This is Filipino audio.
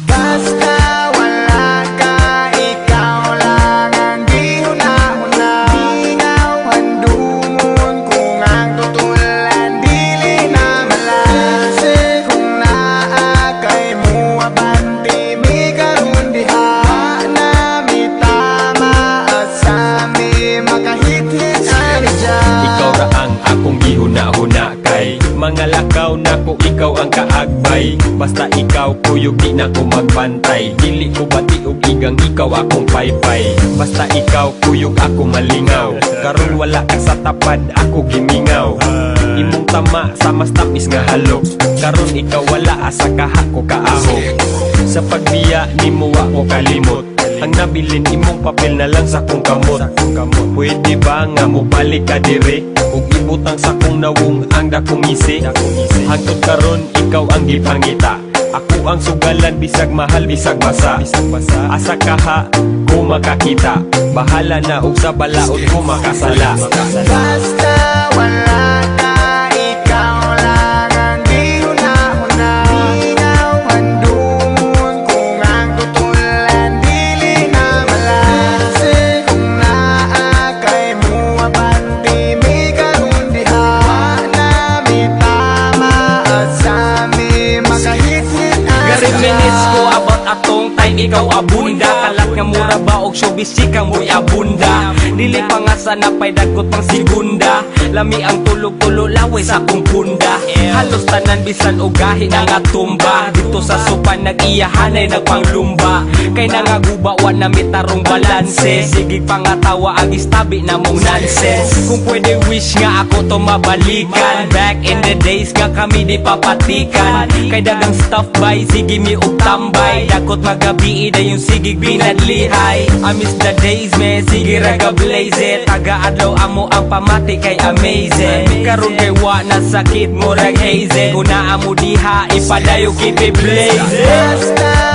Basta wala ka, ikaw lang ang di huna-huna. Ingaw handumon kung ang tutulan dili na malase. Kung naa kay mo abanti mi karon diha na mi tama at sa mi makahit-hit ani dyan. Ikaw ra ang akong gihuna-huna kay mga lakaw na ko ikaw ang kaagbay. Basta ikaw kuyog di na ko magbantay. Dili ko bati og igang ikaw akong paypay. Basta ikaw kuyog ako malingaw. Karon wala ka sa tapad ako gimingaw. Imong tama sa mas tapis nga halok. Karon ikaw wala asa kaha ko kaahok. Sa pagbiya nimo wa ko kalimot. Ang nabilin imong papel na lang sa kong kamot. Pwede ba nga mo balik ka dire? Ug ibutang sa kong nawong ang dakong isi. Hangtod karon ikaw ang gipangita. Ako ang sugalan bisag mahal bisag basa. Asa kaha ko makakita. Bahala na og sa balaod ko makasala. Basta wala ka, ikaw lang ang di huna-huna. Ingaw handumon kung ang tutulan dili na malase. Kung naa kay mo abanti mi karon diha na mi tama at sa mi makahit-hit Gari minutes ko about atong time ikaw abunda. Kalat nga mura ba og showbiz chika mo'y abunda. Dili pa nga sana pa'y dagot pang segunda. Lami ang tulog-tulo laway sa akong punda. Halos tanan bisan og gahi na nga tumba. Dito sa sopan nag-iyahanay nagpanglumba. Kay nangagubawan na mitarong balanse. Sige pangatawa ang istabi na mong nonsense. Kung pwede wish nga ako to mabalikan. Back in the days nga kami di papatikan. Kay dagang stuff by sige mi og tambay. Dakot magabi ida yung sigig binadlihay. I miss the days me sige raga blaze it. Taga-adlaw amo ang pamati kay amazing. Karon kay wa na sakit mo rag haze. Kung naa mo diha ipadayo kit blaze. Basta